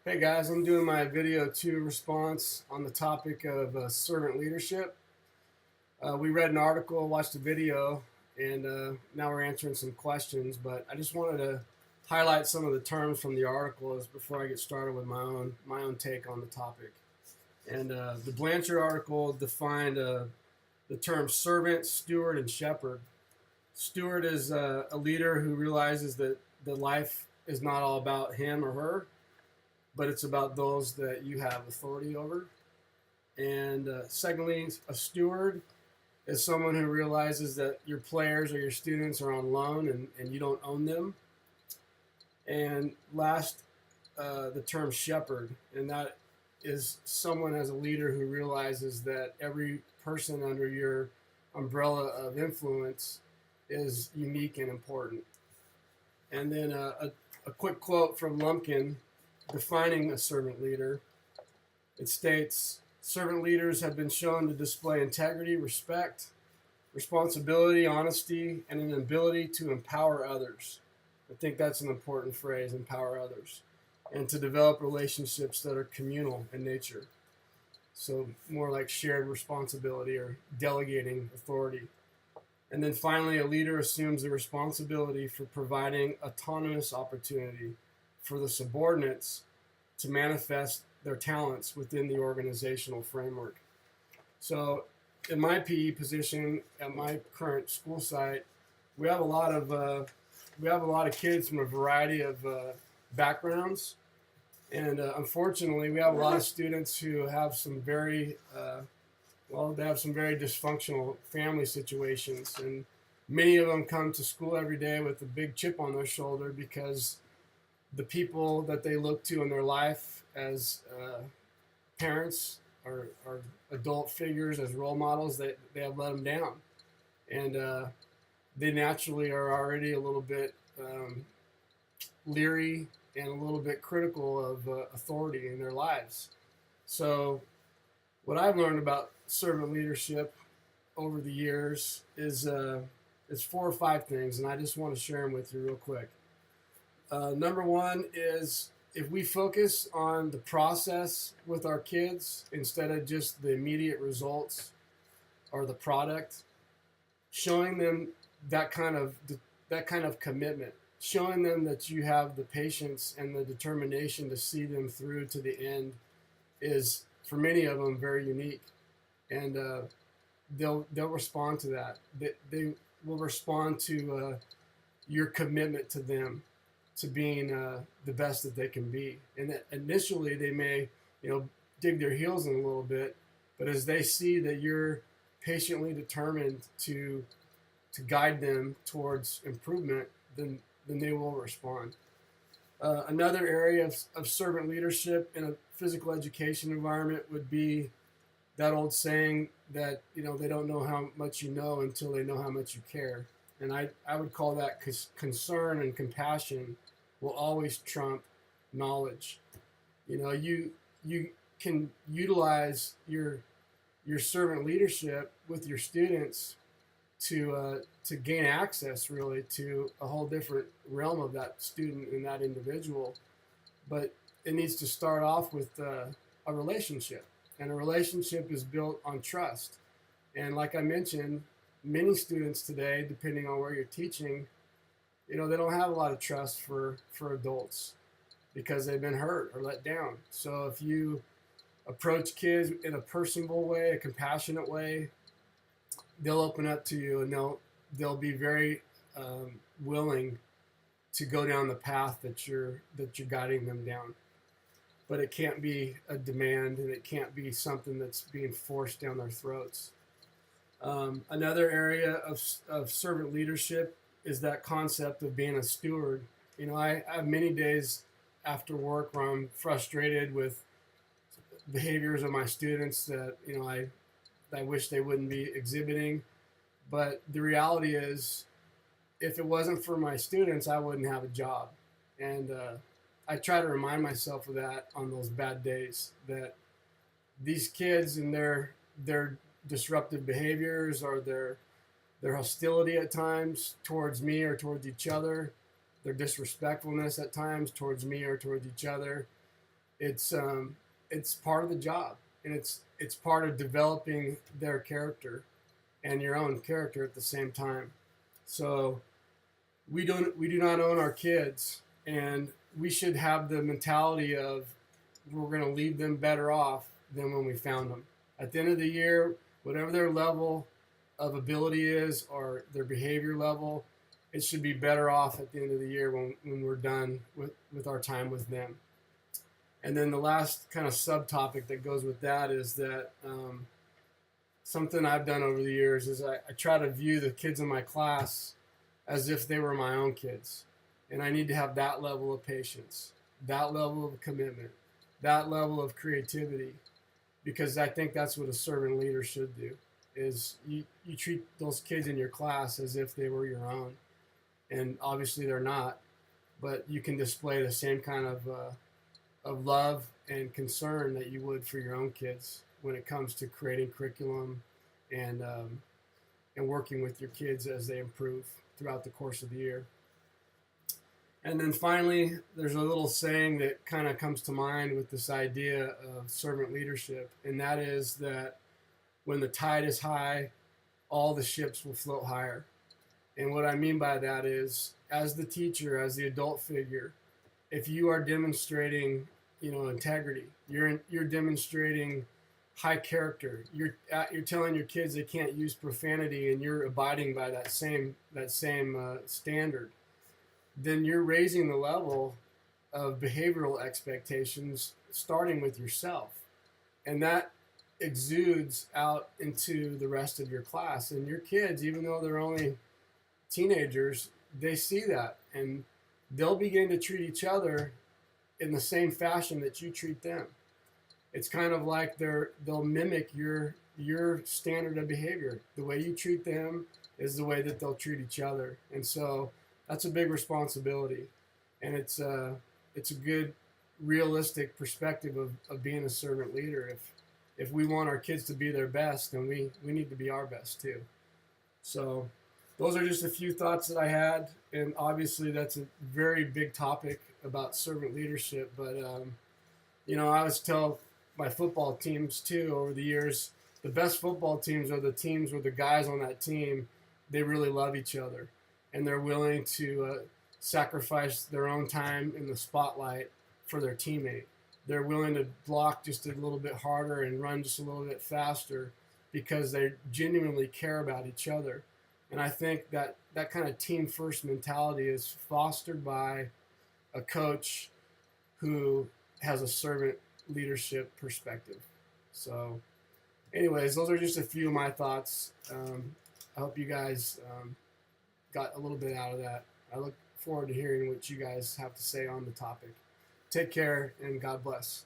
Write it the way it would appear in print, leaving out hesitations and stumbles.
Hey guys, I'm doing my video 2 response on the topic of servant leadership. We read an article, watched a video, and now we're answering some questions. But I just wanted to highlight some of the terms from the articles before I get started with my own take on the topic. And the Blanchard article defined the term servant, steward, and shepherd. Steward is a leader who realizes that the life is not all about him or her, but it's about those that you have authority over. And secondly, a steward is someone who realizes that your players or your students are on loan and you don't own them. And last, the term shepherd, and that is someone as a leader who realizes that every person under your umbrella of influence is unique and important. And then a quick quote from Lumpkin defining a servant leader. It states, servant leaders have been shown to display integrity, respect, responsibility, honesty, and an ability to empower others. I think that's an important phrase, empower others, and to develop relationships that are communal in nature. So more like shared responsibility or delegating authority. And then finally, a leader assumes the responsibility for providing autonomous opportunity for the subordinates to manifest their talents within the organizational framework. So in my PE position at my current school site, we have a lot of kids from a variety of backgrounds, and unfortunately, we have a lot of students who have some very they have some very dysfunctional family situations, and many of them come to school every day with a big chip on their shoulder because the people that they look to in their life as parents or adult figures as role models, they have let them down, and they naturally are already a little bit leery and a little bit critical of authority in their lives. So what I've learned about servant leadership over the years is 4 or 5 things, and I just want to share them with you real quick. Number one is if we focus on the process with our kids instead of just the immediate results or the product, showing them that kind of commitment, showing them that you have the patience and the determination to see them through to the end is, for many of them, very unique, and they'll respond to that. They will respond to your commitment to them, to being the best that they can be. And that initially they may, dig their heels in a little bit, but as they see that you're patiently determined to guide them towards improvement, then they will respond. Another area of servant leadership in a physical education environment would be that old saying that they don't know how much you know until they know how much you care. And I would call that concern and compassion will always trump knowledge. You can utilize your servant leadership with your students to gain access really to a whole different realm of that student and that individual. But it needs to start off with a relationship, and a relationship is built on trust. And like I mentioned, many students today, depending on where you're teaching, they don't have a lot of trust for adults because they've been hurt or let down. So if you approach kids in a personable way, a compassionate way, they'll open up to you, and they'll be very willing to go down the path that you're guiding them down. But it can't be a demand, and it can't be something that's being forced down their throats. Another area of servant leadership is that concept of being a steward. I have many days after work where I'm frustrated with behaviors of my students that I wish they wouldn't be exhibiting. But the reality is, if it wasn't for my students, I wouldn't have a job. And I try to remind myself of that on those bad days, that these kids and their disruptive behaviors or their hostility at times towards me or towards each other, their disrespectfulness at times towards me or towards each other, It's part of the job, and it's part of developing their character and your own character at the same time. So we do not own our kids, and we should have the mentality of we're going to leave them better off than when we found them. At the end of the year, whatever their level of ability is or their behavior level, it should be better off at the end of the year when we're done with our time with them. And then the last kind of subtopic that goes with that is that something I've done over the years is I try to view the kids in my class as if they were my own kids. And I need to have that level of patience, that level of commitment, that level of creativity, because I think that's what a servant leader should do, is you treat those kids in your class as if they were your own. And obviously they're not, but you can display the same kind of love and concern that you would for your own kids when it comes to creating curriculum and working with your kids as they improve throughout the course of the year. And then finally, there's a little saying that kind of comes to mind with this idea of servant leadership, and that is that when the tide is high, all the ships will float higher. And what I mean by that is, as the teacher, as the adult figure, if you are demonstrating, integrity, you're demonstrating high character. You're telling your kids they can't use profanity, and you're abiding by that same standard. Then you're raising the level of behavioral expectations, starting with yourself, and that exudes out into the rest of your class. And your kids, even though they're only teenagers, they see that, and they'll begin to treat each other in the same fashion that you treat them. It's kind of like they'll mimic your standard of behavior. The way you treat them is the way that they'll treat each other, and so that's a big responsibility. And it's a good, realistic perspective of being a servant leader. If we want our kids to be their best, then we need to be our best too. So those are just a few thoughts that I had, and obviously that's a very big topic about servant leadership. But I always tell my football teams too over the years, the best football teams are the teams where the guys on that team, they really love each other, and they're willing to sacrifice their own time in the spotlight for their teammate. They're willing to block just a little bit harder and run just a little bit faster because they genuinely care about each other. And I think that kind of team first mentality is fostered by a coach who has a servant leadership perspective. So anyways, those are just a few of my thoughts. I hope you guys got a little bit out of that. I look forward to hearing what you guys have to say on the topic. Take care, and God bless.